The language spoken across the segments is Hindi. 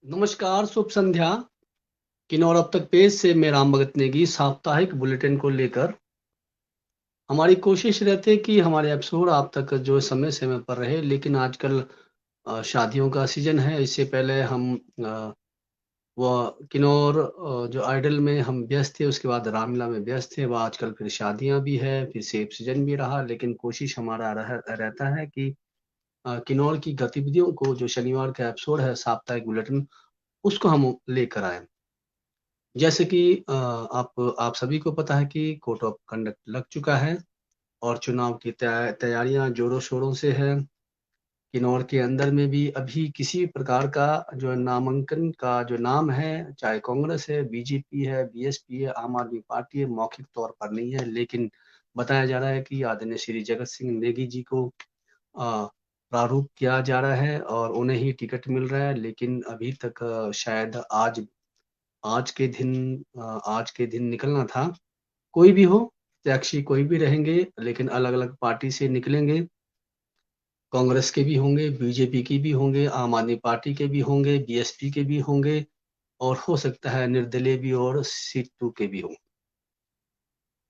नमस्कार, शुभ संध्या। किन्नौर अब तक पेज से मैं राम भगत नेगी साप्ताहिक बुलेटिन को लेकर हमारी कोशिश रहती है कि हमारे एपिसोड आप तक जो समय-समय पर रहे, लेकिन आजकल शादियों का सीज़न है। इससे पहले हम किन्नौर जो आइडल में हम व्यस्त थे, उसके बाद रामलीला में व्यस्त थे। वह आजकल फिर शादियाँ भी है, फिर सेब सीज़न भी रहा, लेकिन कोशिश हमारा रहता है कि किन्नौर की गतिविधियों को जो शनिवार का एपिसोड है साप्ताहिक बुलेटिन, उसको हम लेकर आएँ। जैसे कि आप सभी को पता है कि कोड ऑफ कंडक्ट लग चुका है और चुनाव की तैयारियां जोरों-शोरों से है। किन्नौर के अंदर में भी अभी किसी भी प्रकार का जो नामांकन का जो नाम है, चाहे कांग्रेस है, बीजेपी है, बीएसपी है, आम आदमी पार्टी है, मौखिक तौर पर नहीं है। लेकिन बताया जा रहा है कि आदरणीय श्री जगत सिंह नेगी जी को प्रारूप किया जा रहा है और उन्हें ही टिकट मिल रहा है। लेकिन अभी तक शायद आज के दिन निकलना था। कोई भी हो, प्रत्याशी कोई भी रहेंगे, लेकिन अलग-अलग पार्टी से निकलेंगे। कांग्रेस के भी होंगे, बीजेपी के भी होंगे, आम आदमी पार्टी के भी होंगे, बीएसपी के भी होंगे और हो सकता है निर्दलीय भी और सीटू के भी हों।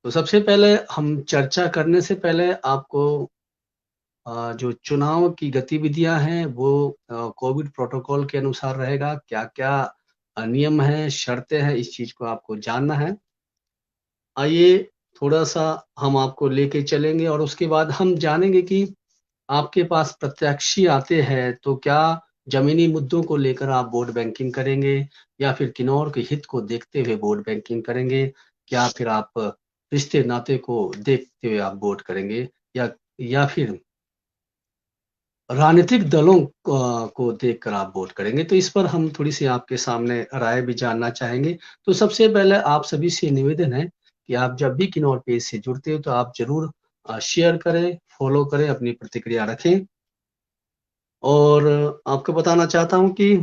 तो सबसे पहले हम चर्चा करने से पहले आपको जो चुनाव की गतिविधियाँ हैं वो कोविड प्रोटोकॉल के अनुसार रहेगा। क्या-क्या नियम हैं, शर्तें हैं, इस चीज़ को आपको जानना है। आइए थोड़ा-सा हम आपको लेके चलेंगे और उसके बाद हम जानेंगे कि आपके पास प्रत्याशी आते हैं, तो क्या ज़मीनी मुद्दों को लेकर आप वोट बैंकिंग करेंगे या फिर किन्नौर के हित को देखते हुए वोट बैंकिंग करेंगे? क्या फिर आप रिश्ते-नाते को देखते हुए आप वोट करेंगे या फिर राजनीतिक दलों को देखकर आप वोट करेंगे? तो इस पर हम थोड़ी-सी आपके सामने राय भी जानना चाहेंगे। तो सबसे पहले आप सभी से निवेदन है कि आप जब भी किन्नौर पेज से जुड़ते हो तो आप ज़रूर शेयर करें, फ़ॉलो करें, अपनी प्रतिक्रिया रखें। और आपको बताना चाहता हूँ कि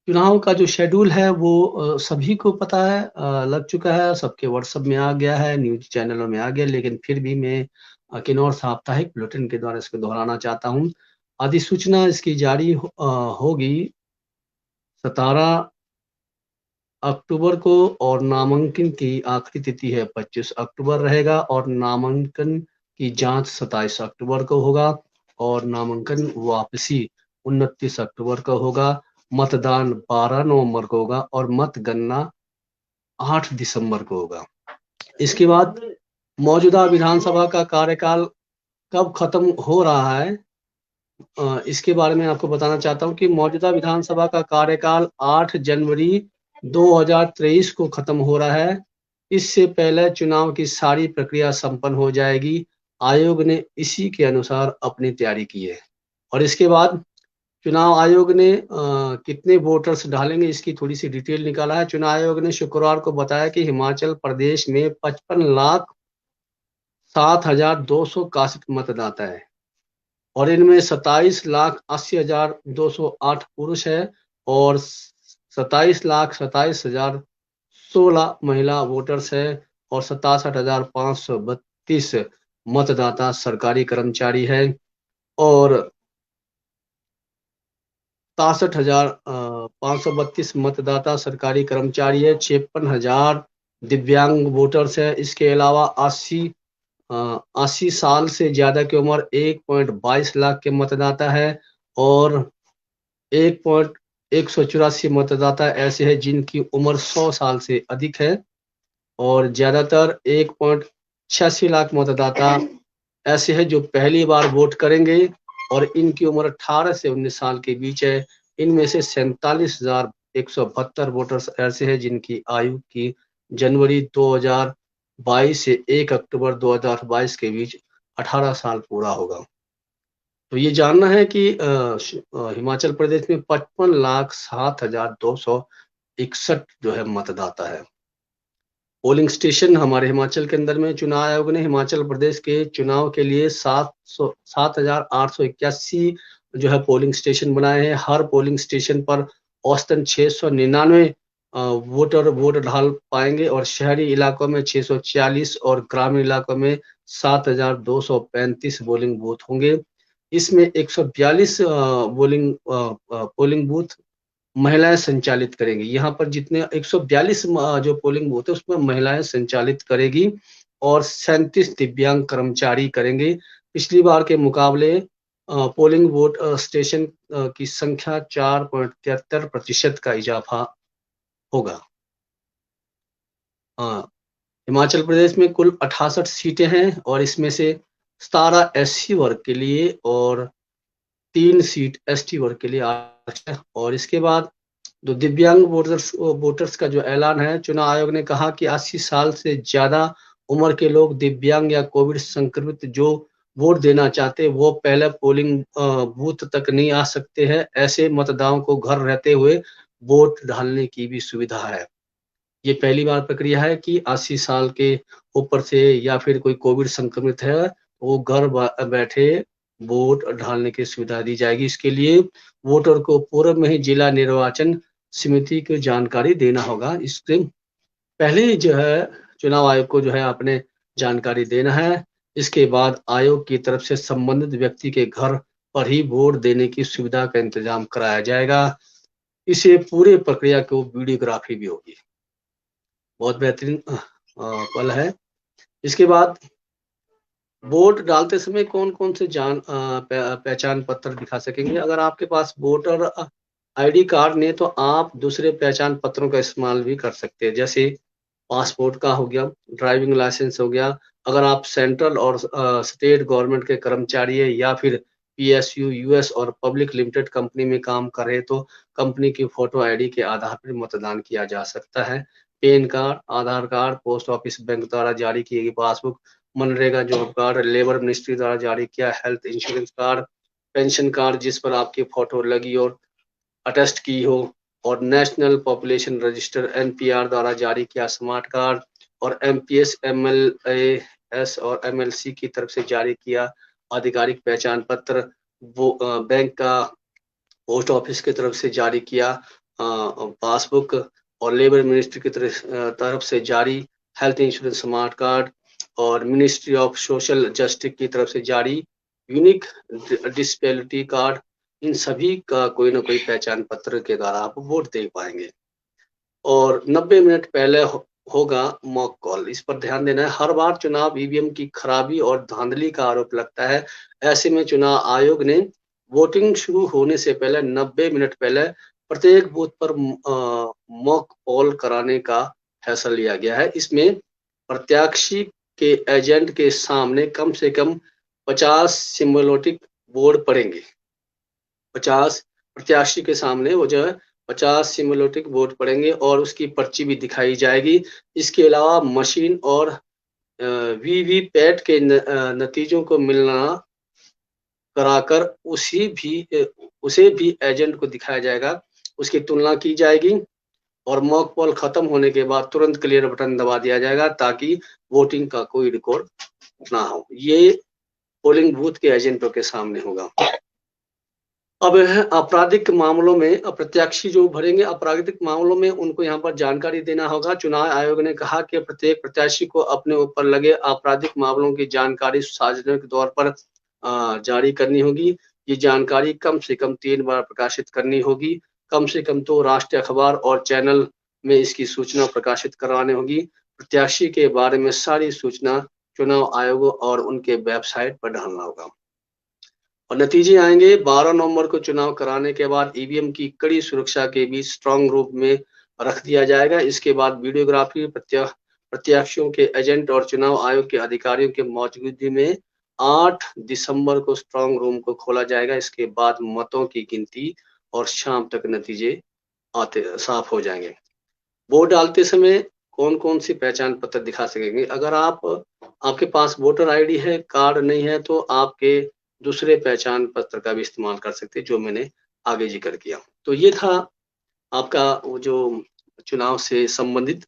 चुनाव का जो शेड्यूल है वो सभी को पता है, लग चुका है, सबके व्हाट्सएप में आ गया है, न्यूज़ चैनलों में आ गया, लेकिन फिर भी मैं किन्नौर साप्ताहिक बुलेटिन के द्वारा इसको दोहराना चाहता हूँ। अधिसूचना इसकी जारी होगी 17 अक्टूबर को और नामांकन की आखिरी तिथि है 25 अक्टूबर रहेगा और नामांकन की जाँच 27 अक्टूबर को होगा और नामांकन वापसी 29 अक्टूबर को होगा। मतदान 12 नवंबर को होगा और मतगणना 8 दिसंबर को होगा। इसके बाद मौजूदा विधानसभा का कार्यकाल कब खत्म हो रहा है, इसके बारे में आपको बताना चाहता हूँ कि मौजूदा विधानसभा का कार्यकाल 8 जनवरी 2023 को खत्म हो रहा है। इससे पहले चुनाव की सारी प्रक्रिया संपन्न हो जाएगी। आयोग ने इसी के अनुसार अपनी तैयारी की है और इसके बाद चुनाव आयोग ने कितने वोटर्स डालेंगे इसकी थोड़ी-सी डिटेल निकाला है। चुनाव आयोग ने शुक्रवार को बताया कि हिमाचल प्रदेश में 55,07,261 मतदाता है और इनमें 27,80,208 पुरुष है और 27,27,016 महिला वोटर्स है और 67,532 मतदाता सरकारी कर्मचारी है और 63,532 मतदाता सरकारी कर्मचारी है, 56,000 दिव्यांग वोटर्स है। इसके अलावा 80 साल से ज़्यादा की उम्र 1.22 लाख के मतदाता है और 184 मतदाता ऐसे हैं जिनकी उम्र 100 साल से अधिक है और ज़्यादातर 1.86 लाख मतदाता ऐसे हैं जो पहली बार वोट करेंगे और इनकी उम्र 18 से 19 साल के बीच है। इनमें से 47,172 वोटर्स ऐसे हैं जिनकी आयु की जनवरी 2022 से 1 अक्टूबर 2022 के बीच 18 साल पूरा होगा। तो ये जानना है कि हिमाचल प्रदेश में 55,07,261 जो है मतदाता है। पोलिंग स्टेशन हमारे हिमाचल के अंदर में चुनाव आयोग ने हिमाचल प्रदेश के चुनाव के लिए 7,881 जो है पोलिंग स्टेशन बनाए हैं। हर पोलिंग स्टेशन पर औसतन 699 वोट डाल पाएँगे और शहरी इलाकों में 640 और ग्रामीण इलाकों में 7,235 पोलिंग बूथ होंगे। इसमें 142 पोलिंग बूथ महिलाएं संचालित करेंगी। यहाँ पर जितने 142 जो पोलिंग बूथ है उसमें महिलाएं संचालित करेगी और 37 दिव्यांग कर्मचारी करेंगे। पिछली बार के मुकाबले पोलिंग वोट स्टेशन की संख्या 4.73% का इजाफा होगा। हिमाचल प्रदेश में कुल 68 सीटें हैं और इसमें से 17 एससी वर्ग के लिए और 3 सीट एसटी वर्ग के लिए आरक्षित है। और इसके बाद जो दिव्यांग वोटर्स का जो ऐलान है, चुनाव आयोग ने कहा कि 80 साल से ज्यादा उम्र के लोग, दिव्यांग या कोविड संक्रमित जो वोट देना चाहते वो पहले पोलिंग बूथ तक नहीं आ सकते हैं। ऐसे मतदाताओं को घर रहते हुए वोट डालने की भी सुविधा है। ये पहली बार प्रक्रिया है कि 80 साल के ऊपर से या फिर कोई कोविड संक्रमित है वो घर बैठे वोट डालने की सुविधा दी जाएगी। इसके लिए वोटर को पूर्व में ही जिला निर्वाचन समिति को जानकारी देना होगा। इससे पहले जो है चुनाव आयोग को जो है अपने जानकारी देना है। इसके बाद आयोग की तरफ से संबंधित व्यक्ति के घर पर ही वोट देने की सुविधा का इंतजाम कराया जाएगा। इसे पूरे प्रक्रिया को वीडियोग्राफी भी होगी। बहुत बेहतरीन पल है। इसके बाद वोट डालते समय कौन कौन से पहचान पत्र दिखा सकेंगे। अगर आपके पास वोटर आईडी कार्ड नहीं तो आप दूसरे पहचान पत्रों का इस्तेमाल भी कर सकते हैं, जैसे पासपोर्ट का हो गया, ड्राइविंग लाइसेंस हो गया। अगर आप सेंट्रल और स्टेट गवर्नमेंट के कर्मचारी है या फिर पीएसयू, यूएस और पब्लिक लिमिटेड कंपनी में काम कर रहे तो कंपनी की फोटो आईडी के आधार पर मतदान किया जा सकता है। पैन कार्ड, आधार कार्ड, पोस्ट ऑफिस बैंक द्वारा जारी की गई passbook, MNREGA job card, labour ministry द्वारा जारी किया health insurance card, pension card जिस पर आपकी फोटो लगी और अटेस्ट की हो, और नेशनल पॉपुलेशन रजिस्टर एनपीआर द्वारा जारी किया स्मार्ट कार्ड, और एमपीएस, एमएलएस और एमएलसी की तरफ से जारी किया आधिकारिक पहचान पत्र, वो बैंक का, पोस्ट ऑफिस की तरफ से जारी किया पासबुक, और लेबर मिनिस्ट्री की तरफ से जारी हेल्थ इंश्योरेंस स्मार्ट कार्ड, और मिनिस्ट्री ऑफ सोशल जस्टिस की तरफ से जारी यूनिक डिसेबिलिटी कार्ड। इन सभी का कोई ना कोई पहचान पत्र के द्वारा आप वोट दे पाएंगे। और 90 मिनट पहले होगा मॉक कॉल। इस पर ध्यान देना है। हर बार चुनाव ईवीएम की खराबी और धांधली का आरोप लगता है। ऐसे में चुनाव आयोग ने वोटिंग शुरू होने से पहले 90 मिनट पहले प्रत्येक बूथ पर मॉक पोल कराने का फैसला लिया गया है। इसमें प्रत्याशी के एजेंट के सामने कम से कम 50 सिम्बोलिक बोर्ड पड़ेंगे। 50 प्रत्याशी के सामने वो जो है 50 सिम्बोलिक बोर्ड पड़ेंगे और उसकी पर्ची भी दिखाई जाएगी। इसके अलावा मशीन और वीवीपैट के नतीजों को मिलना कराकर उसे भी एजेंट को दिखाया जाएगा, उसकी तुलना की जाएगी और मॉक पोल खत्म होने के बाद तुरंत क्लियर बटन दबा दिया जाएगा ताकि वोटिंग का कोई रिकॉर्ड ना हो। ये पोलिंग बूथ के एजेंटों के सामने होगा। अब आपराधिक मामलों में प्रत्याशी जो भरेंगे, आपराधिक मामलों में उनको यहाँ पर जानकारी देना होगा। चुनाव आयोग ने कहा कि प्रत्येक प्रत्याशी को अपने ऊपर लगे आपराधिक मामलों की जानकारी सार्वजनिक तौर पर जारी करनी होगी। ये जानकारी कम से कम 3 बार प्रकाशित करनी होगी। कम से कम 2 राष्ट्रीय अखबार और चैनल में इसकी सूचना प्रकाशित करवानी होगी। प्रत्याशी के बारे में सारी सूचना चुनाव आयोग और उनके वेबसाइट पर डालना होगा। और नतीजे आएंगे 12 नवंबर को। चुनाव कराने के बाद ईवीएम की कड़ी सुरक्षा के बीच स्ट्रांग रूम में रख दिया जाएगा। इसके बाद वीडियोग्राफी, प्रत्याशियों के एजेंट और चुनाव आयोग के अधिकारियों के मौजूदगी में 8 दिसंबर को स्ट्रांग रूम को खोला जाएगा। इसके बाद मतों की गिनती और शाम तक नतीजे साफ हो जाएंगे। वोट डालते समय कौन कौन सी पहचान पत्र दिखा सकेंगे। अगर आपके पास वोटर आईडी है, कार्ड नहीं है तो आपके दूसरे पहचान पत्र का भी इस्तेमाल कर सकते हैं, जो मैंने आगे जिक्र किया। तो ये था आपका वो जो चुनाव से संबंधित।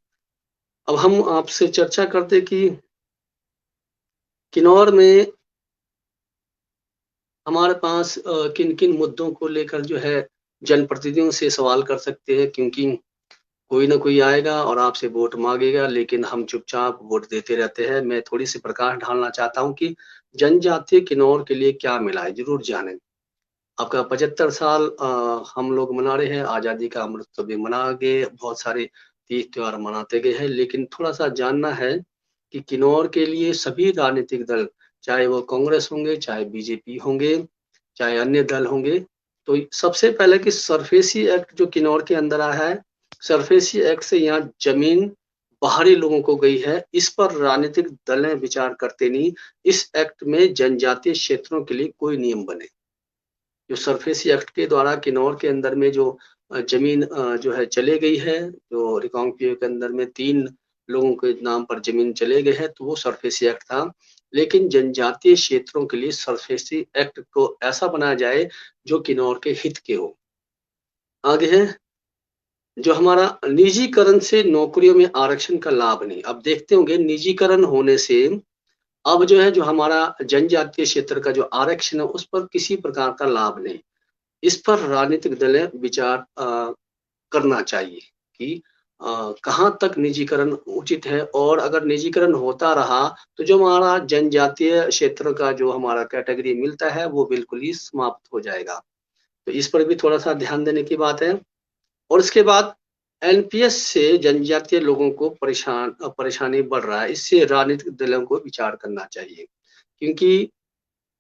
अब हम आपसे चर्चा करते कि किन्नौर में हमारे पास किन किन मुद्दों को लेकर जो है जनप्रतिनिधियों से सवाल कर सकते हैं, क्योंकि कोई ना कोई आएगा और आपसे वोट मांगेगा, लेकिन हम चुपचाप वोट देते रहते हैं। मैं थोड़ी सी प्रकाश डालना चाहता हूँ कि जनजातीय किन्नौर के लिए क्या मिला है, जरूर जानें। आपका 75 साल हम लोग मना रहे हैं, आज़ादी का अमृत भी मना गए, बहुत सारे तीज त्योहार मनाते गए हैं, लेकिन थोड़ा सा जानना है कि किन्नौर के लिए सभी राजनीतिक दल, चाहे वो कांग्रेस होंगे, चाहे बीजेपी होंगे, चाहे अन्य दल होंगे, तो सबसे पहले कि सरफेसी एक्ट जो किन्नौर के अंदर आया है, सरफेसी एक्ट से यहाँ जमीन बाहरी लोगों को गई है, इस पर राजनीतिक दलें विचार करते नहीं। इस एक्ट में जनजातीय क्षेत्रों के लिए कोई नियम बने। जो सरफेसी एक्ट के द्वारा किन्नौर के अंदर में जो जमीन जो है चले गई है, जो रिकांगपिओ के अंदर में 3 लोगों के नाम पर जमीन चले गए हैं, तो वो सरफेसी एक्ट था। लेकिन जनजातीय क्षेत्रों के लिए सरफेसी एक्ट को ऐसा बनाया जाए जो किन्नौर के हित के हो। आगे है जो हमारा निजीकरण से नौकरियों में आरक्षण का लाभ नहीं। अब देखते होंगे निजीकरण होने से अब जो है, जो हमारा जनजातीय क्षेत्र का जो आरक्षण है, उस पर किसी प्रकार का लाभ नहीं। इस पर राजनीतिक दलें विचार करना चाहिए कि कहाँ तक निजीकरण उचित है, और अगर निजीकरण होता रहा तो जो हमारा जनजातीय क्षेत्र का जो हमारा कैटेगरी मिलता है वो बिल्कुल ही समाप्त हो जाएगा। तो इस पर भी थोड़ा सा ध्यान देने की बात है। और इसके बाद एनपीएस से जनजातीय लोगों को परेशानी बढ़ रहा है, इससे राजनीतिक दलों को विचार करना चाहिए, क्योंकि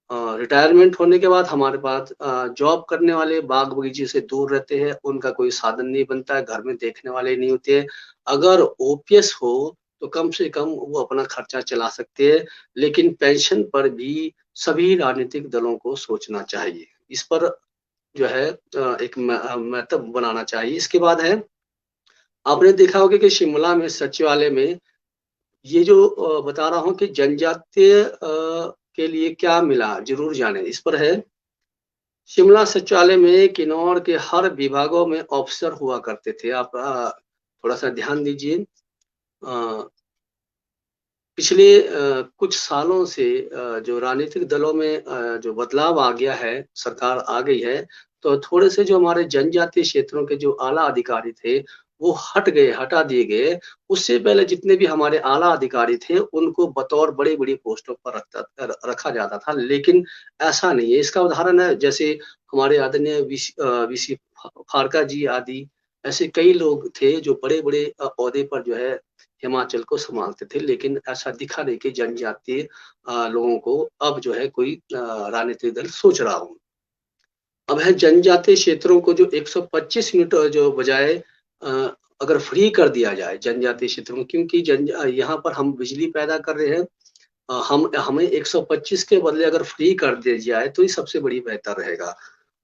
रिटायरमेंट होने के बाद हमारे पास जॉब करने वाले बाग बगीचे से दूर रहते हैं, उनका कोई साधन नहीं बनता है, घर में देखने वाले नहीं होते हैं। अगर ओपीएस हो तो कम से कम वो अपना खर्चा चला सकते हैं, लेकिन पेंशन पर भी सभी राजनीतिक दलों को सोचना चाहिए। इस पर जो है एक महत्व बनाना चाहिए। इसके बाद है, आपने देखा होगा कि शिमला में सचिवालय में ये जो बता रहा हूँ कि जनजातीय के लिए क्या मिला, जरूर जाने। इस पर है, शिमला सचिवालय में किन्नौर के हर विभागों में ऑफिसर हुआ करते थे। आप थोड़ा सा ध्यान दीजिए। पिछले कुछ सालों से जो राजनीतिक दलों में जो बदलाव आ गया है, सरकार आ गई है, तो थोड़े से जो हमारे जनजातीय क्षेत्रों के जो आला अधिकारी थे वो हटा दिए गए। उससे पहले जितने भी हमारे आला अधिकारी थे उनको बतौर बड़ी बड़ी पोस्टों पर रखा जाता था, लेकिन ऐसा नहीं है। इसका उदाहरण है जैसे हमारे आदरणीय वीसी फारका जी आदि, ऐसे कई लोग थे जो बड़े बड़े ओहदे पर जो है हिमाचल को संभालते थे, लेकिन ऐसा दिखा नहीं कि जनजातीय लोगों को अब जो है कोई राजनीतिक दल सोच रहा हो। अब है जनजातीय क्षेत्रों को जो 125 यूनिट जो बजाय अगर फ्री कर दिया जाए जनजातीय क्षेत्रों में, क्योंकि यहाँ पर हम बिजली पैदा कर रहे हैं, हम हमें 125 के बदले अगर फ्री कर दिया जाए तो ये सबसे बड़ी बेहतर रहेगा।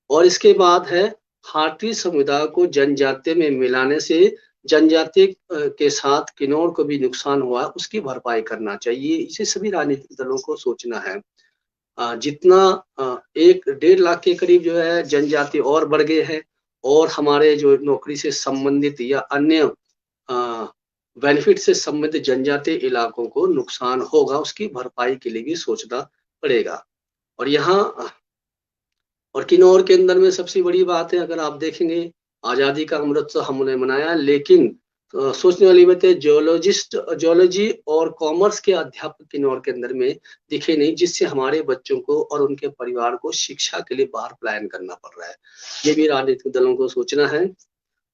और इसके बाद है, खाटी समुदाय को जनजातीय में मिलाने से जनजातीय के साथ किन्नौर को भी नुकसान हुआ, उसकी भरपाई करना चाहिए। इसे सभी राजनीतिक दलों को सोचना है। जितना 1-1.5 लाख के करीब जो है जनजाति और बढ़ गए हैं, और हमारे जो नौकरी से संबंधित या अन्य बेनिफिट से संबंधित जनजातीय इलाकों को नुकसान होगा, उसकी भरपाई के लिए भी सोचना पड़ेगा। और यहाँ और किन्नौर के अंदर में सबसे बड़ी बात है, अगर आप देखेंगे आजादी का अमृत हमने मनाया, लेकिन सोचने वाली बात है, जियोलॉजी और कॉमर्स के अध्यापक किन्नौर के अंदर में दिखे नहीं, जिससे हमारे बच्चों को और उनके परिवार को शिक्षा के लिए बाहर पलायन करना पड़ रहा है। ये भी राजनीतिक दलों को सोचना है।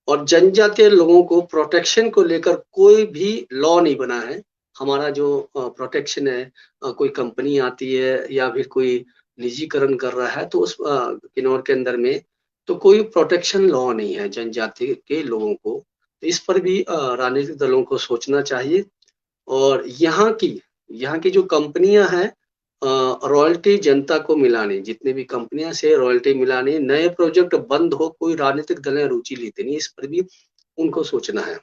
और जनजातीय लोगों को प्रोटेक्शन को लेकर कोई भी लॉ नहीं बना है। हमारा जो प्रोटेक्शन है, कोई कंपनी आती है या फिर कोई निजीकरण कर रहा है, तो उस किन्नौर के अंदर में तो कोई प्रोटेक्शन लॉ नहीं है जनजाति के लोगों को। तो इस पर भी राजनीतिक दलों को सोचना चाहिए। और यहाँ की जो कंपनियां हैं, रॉयल्टी जनता को मिलानी, जितने भी कंपनियां से रॉयल्टी मिलानी, नए प्रोजेक्ट बंद हो, कोई राजनीतिक दलें रुचि लेते नहीं, इस पर भी उनको सोचना है।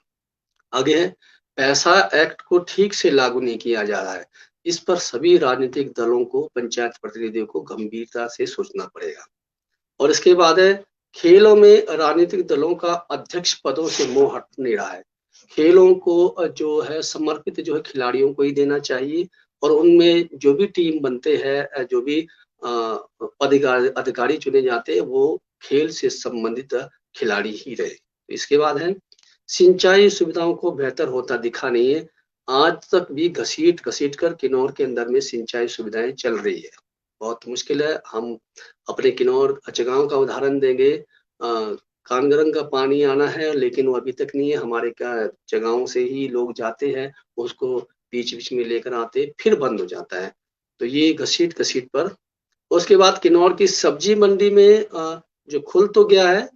आगे है, पैसा एक्ट को ठीक से लागू नहीं किया जा रहा है। इस पर सभी राजनीतिक दलों को, पंचायत प्रतिनिधियों को गंभीरता से सोचना पड़ेगा। और इसके बाद है, खेलों में राजनीतिक दलों का अध्यक्ष पदों से मोह हट नहीं रहा है। खेलों को जो है समर्पित जो है खिलाड़ियों को ही देना चाहिए, और उनमें जो भी टीम बनते हैं, जो भी अधिकारी चुने जाते हैं, वो खेल से संबंधित खिलाड़ी ही रहे। इसके बाद है, सिंचाई सुविधाओं को बेहतर होता दिखा नहीं है। आज तक भी घसीट कर किन्नौर के अंदर में सिंचाई सुविधाएं चल रही है। बहुत मुश्किल है। हम अपने किन्नौर चगांव का उदाहरण देंगे। कानगरंग का पानी आना है, लेकिन वो अभी तक नहीं है। हमारे चगांव से ही लोग जाते हैं, उसको बीच-बीच में लेकर आते, फिर बंद हो जाता है। तो ये घसीट पर उसके बाद किन्नौर की सब्जी मंडी में जो खुल तो गया है,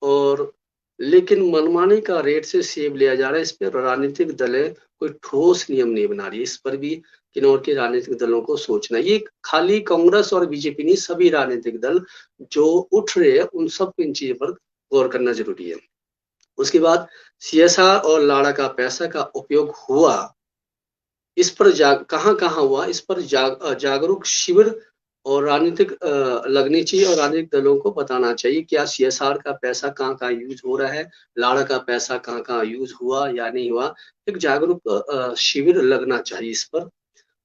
और लेकिन मनमाने का रेट से सेब लिया जा रहा है। इस पे राजनीतिक दलें कोई ठोस नियम नहीं बना रही है। इस पर भी किन्नौर के राजनीतिक दलों को सोचना है। ये खाली कांग्रेस और बीजेपी नहीं, सभी राजनीतिक दल जो उठ रहे हैं, उन सब इन चीजों पर गौर करना जरूरी है। उसके बाद सीएसआर और लाड़ा का पैसा का उपयोग हुआ, इस पर कहाँ हुआ, इस पर जागरूक शिविर और राजनीतिक लगनी चाहिए, और राजनीतिक दलों को बताना चाहिए क्या सीएसआर का पैसा कहाँ यूज हो रहा है, लाड़ा का पैसा कहाँ यूज हुआ या नहीं हुआ। एक जागरूक शिविर लगना चाहिए इस पर।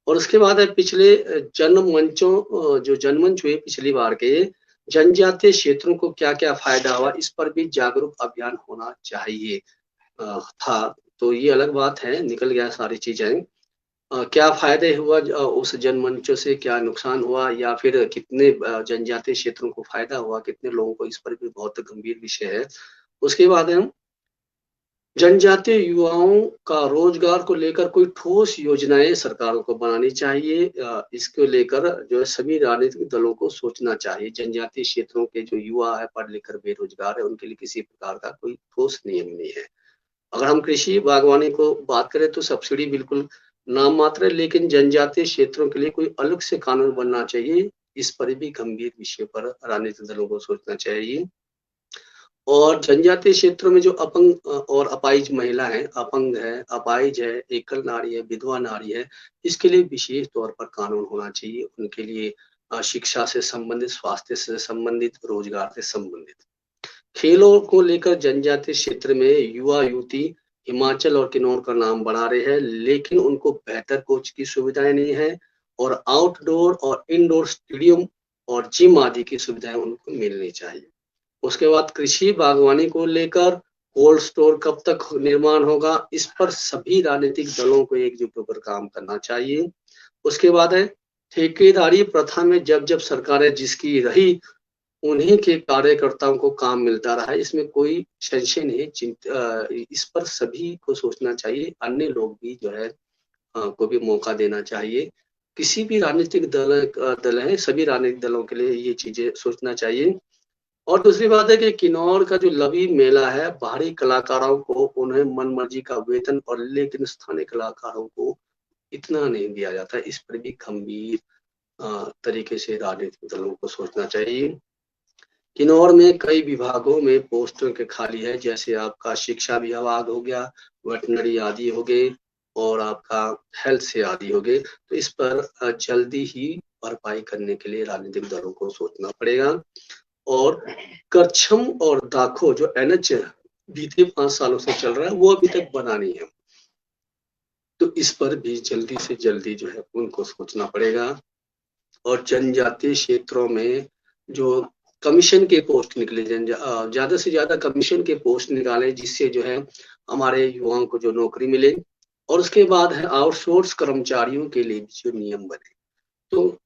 और उसके बाद है पिछले जनमंचों जो जनमंच हुए पिछली बार के, जनजातीय क्षेत्रों को क्या-क्या फायदा हुआ, इस पर भी जागरूक अभियान होना चाहिए था। तो ये अलग बात है, निकल गया सारी चीजें। क्या फायदे हुआ उस जनमंचों से, क्या नुकसान हुआ, या फिर कितने जनजातीय क्षेत्रों को फायदा हुआ, कितने लोगों को, इस पर भी बहुत गंभीर विषय है। उसके बाद हम जनजातीय युवाओं का रोजगार को लेकर कोई ठोस योजनाएं सरकारों को बनानी चाहिए। इसको लेकर जो है सभी राजनीतिक दलों को सोचना चाहिए। जनजातीय क्षेत्रों के जो युवा है, पढ़ लिख कर बेरोजगार है, उनके लिए किसी प्रकार का कोई ठोस नियम नहीं है। अगर हम कृषि बागवानी को बात करें तो सब्सिडी बिल्कुल नाम मात्र है, लेकिन जनजातीय क्षेत्रों के लिए कोई अलग से कानून बनना चाहिए। इस पर भी गंभीर विषय पर राजनीतिक दलों को सोचना चाहिए। और जनजातीय क्षेत्रों में जो अपंग और अपाहिज महिला है, अपंग है, अपाहिज है, एकल नारी है, विधवा नारी है, इसके लिए विशेष तौर पर कानून होना चाहिए। उनके लिए शिक्षा से संबंधित, स्वास्थ्य से संबंधित, रोजगार से संबंधित। खेलों को लेकर जनजातीय क्षेत्र में युवा युवती हिमाचल और किन्नौर का नाम बढ़ा रहे हैं, लेकिन उनको बेहतर कोच की सुविधाएं नहीं है, और आउटडोर और इनडोर स्टेडियम और जिम आदि की सुविधाएं उनको मिलनी चाहिए। उसके बाद कृषि बागवानी को लेकर कोल्ड स्टोर कब तक निर्माण होगा, इस पर सभी राजनीतिक दलों को एकजुट होकर काम करना चाहिए। उसके बाद है ठेकेदारी प्रथा में जब जब सरकारें जिसकी रही, उन्हीं के कार्यकर्ताओं को काम मिलता रहा है, इसमें कोई संशय नहीं। इस पर सभी को सोचना चाहिए। अन्य लोग भी जो है को भी मौका देना चाहिए। किसी भी राजनीतिक दल है, सभी राजनीतिक दलों के लिए ये चीजें सोचना चाहिए। और दूसरी बात है कि किन्नौर का जो लवी मेला है, बाहरी कलाकारों को उन्हें मनमर्जी का वेतन, और लेकिन स्थानीय कलाकारों को इतना नहीं दिया जाता। इस पर भी गंभीर तरीके से राजनीतिक दलों को सोचना चाहिए। किन्नौर में कई विभागों में पोस्टों के खाली है, जैसे आपका शिक्षा विभाग हो गया, वेटनरी आदि हो गए, और आपका हेल्थ से आदि हो गए। तो इस पर जल्दी ही भरपाई करने के लिए राजनीतिक दलों को सोचना पड़ेगा। और करछम और दाखो जो एनएच बीते 5 सालों से चल रहा है, वो अभी तक बना नहीं है। तो इस पर भी जल्दी से जल्दी जो है उनको सोचना पड़ेगा। और जनजातीय क्षेत्रों में जो कमीशन के पोस्ट निकले, ज्यादा से ज्यादा कमीशन के पोस्ट निकाले, जिससे जो है हमारे युवाओं को जो नौकरी मिले। और उसके बाद है आउटसोर्स कर्मचारियों के लिए जो नियम बने। तो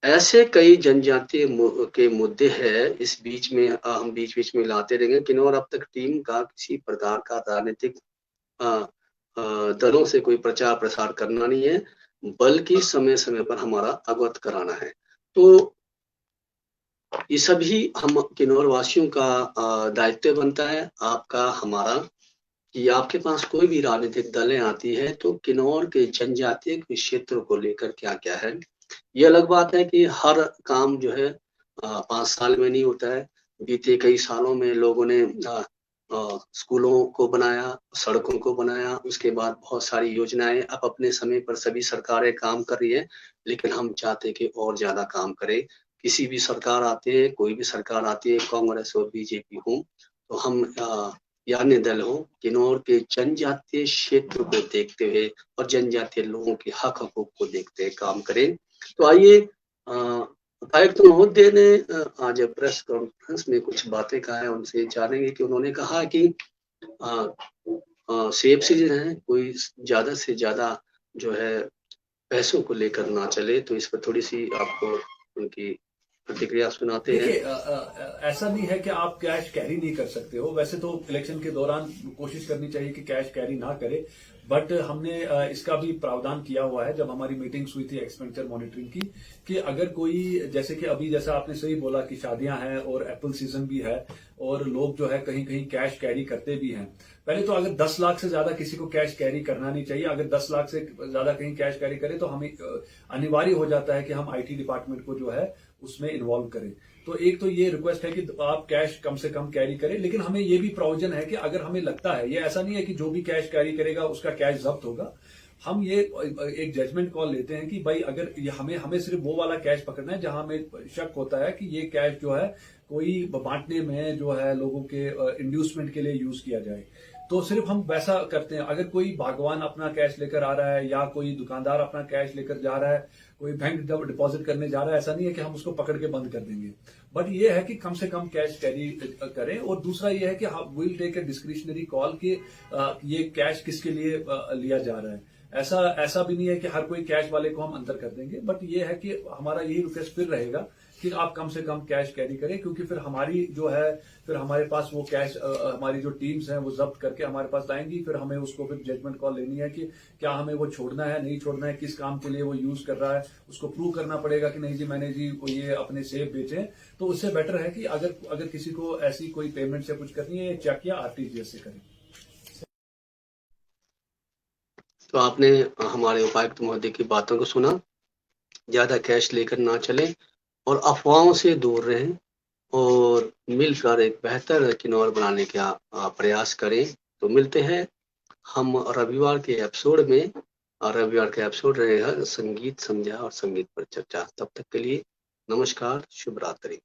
ऐसे कई जनजातीय के मुद्दे हैं, इस बीच में हम बीच बीच में लाते रहेंगे। किन्नौर अब तक टीम का किसी प्रकार का राजनीतिक दलों से कोई प्रचार प्रसार करना नहीं है, बल्कि समय समय पर हमारा अवगत कराना है। तो ये सभी हम किन्नौर वासियों का दायित्व बनता है, आपका हमारा, कि आपके पास कोई भी राजनीतिक दलें आती है तो किन्नौर के जनजातीय क्षेत्र को लेकर क्या क्या है। ये अलग बात है कि हर काम जो है 5 साल में नहीं होता है। बीते कई सालों में लोगों ने स्कूलों को बनाया, सड़कों को बनाया, उसके बाद बहुत सारी योजनाएं अब अपने समय पर सभी सरकारें काम कर रही है, लेकिन हम चाहते हैं कि और ज्यादा काम करे। किसी भी सरकार आती है, कोई भी सरकार आती है, कांग्रेस और बीजेपी हो, तो हम या अन्य दल हो, किन्नौर के जनजातीय क्षेत्र को देखते हुए और जनजातीय लोगों के हक हकूक को देखते हुए काम करें। तो आइए, उपायुक्त महोदय ने आज प्रेस कॉन्फ्रेंस में कुछ बातें कहा है, उनसे जानेंगे कि उन्होंने कहा कि सेफ सीजन है, कोई ज्यादा से ज्यादा जो है पैसों को लेकर ना चले। तो इस पर थोड़ी सी आपको उनकी प्रतिक्रिया सुनाते हैं। देखिए, ऐसा नहीं है कि आप कैश कैरी नहीं कर सकते हो। वैसे तो इलेक्शन के दौरान कोशिश करनी चाहिए कि कैश कैरी ना करे, बट हमने इसका भी प्रावधान किया हुआ है जब हमारी मीटिंग्स हुई थी एक्सपेंडिचर मॉनिटरिंग की, कि अगर कोई, जैसे कि अभी जैसा आपने सही बोला कि शादियां हैं और एप्पल सीजन भी है और लोग जो है कहीं कहीं कैश कैरी करते भी हैं। पहले तो अगर 10 लाख से ज्यादा किसी को कैश कैरी करना नहीं चाहिए। अगर 10 लाख से ज्यादा कहीं कैश कैरी करे तो हमें अनिवार्य हो जाता है कि हम आईटी डिपार्टमेंट को जो है उसमें इन्वॉल्व करें। तो एक तो ये रिक्वेस्ट है कि आप कैश कम से कम कैरी करें, लेकिन हमें ये भी प्रोविजन है कि अगर हमें लगता है, ये ऐसा नहीं है कि जो भी कैश कैरी करेगा उसका कैश जब्त होगा। हम ये एक जजमेंट कॉल लेते हैं कि भाई अगर ये हमें हमें सिर्फ वो वाला कैश पकड़ना है जहां हमें शक होता है कि ये कैश जो है कोई बांटने में जो है लोगों के इंड्यूसमेंट के लिए यूज किया जाए, तो सिर्फ हम वैसा करते हैं। अगर कोई भगवान अपना कैश लेकर आ रहा है या कोई दुकानदार अपना कैश लेकर जा रहा है, कोई बैंक डिपॉजिट करने जा रहा है, ऐसा नहीं है कि हम उसको पकड़ के बंद कर देंगे। बट ये है कि कम से कम कैश कैरी करें। और दूसरा ये है कि will take a discretionary call कि ये कैश किसके लिए लिया जा रहा है। ऐसा ऐसा भी नहीं है कि हर कोई कैश वाले को हम अंदर कर देंगे, बट ये है कि हमारा यही रिक्वेस्ट फिर रहेगा कि आप कम से कम कैश कैरी करें, क्योंकि फिर हमारी जो है, फिर हमारे पास वो कैश हमारी जो टीम्स हैं वो जब्त करके हमारे पास लाएंगी। फिर हमें उसको फिर जजमेंट कॉल लेनी है कि क्या हमें वो छोड़ना है, नहीं छोड़ना है, किस काम के लिए वो यूज कर रहा है। उसको प्रूव करना पड़ेगा कि नहीं जी मैंने जी ये अपने सेब बेचे। तो उससे बेटर है कि अगर अगर किसी को ऐसी कोई पेमेंट से कुछ करनी है, चेक या आरटीजीएस से करें। तो आपने हमारे उपायुक्त महोदय की बातों को सुना। ज्यादा कैश लेकर ना चलें और अफवाहों से दूर रहें और मिलकर एक बेहतर किन्नौर बनाने का प्रयास करें। तो मिलते हैं हम रविवार के एपिसोड में। रविवार का एपिसोड रहेगा संगीत संध्या और संगीत पर चर्चा। तब तक के लिए नमस्कार, शुभ रात्रि।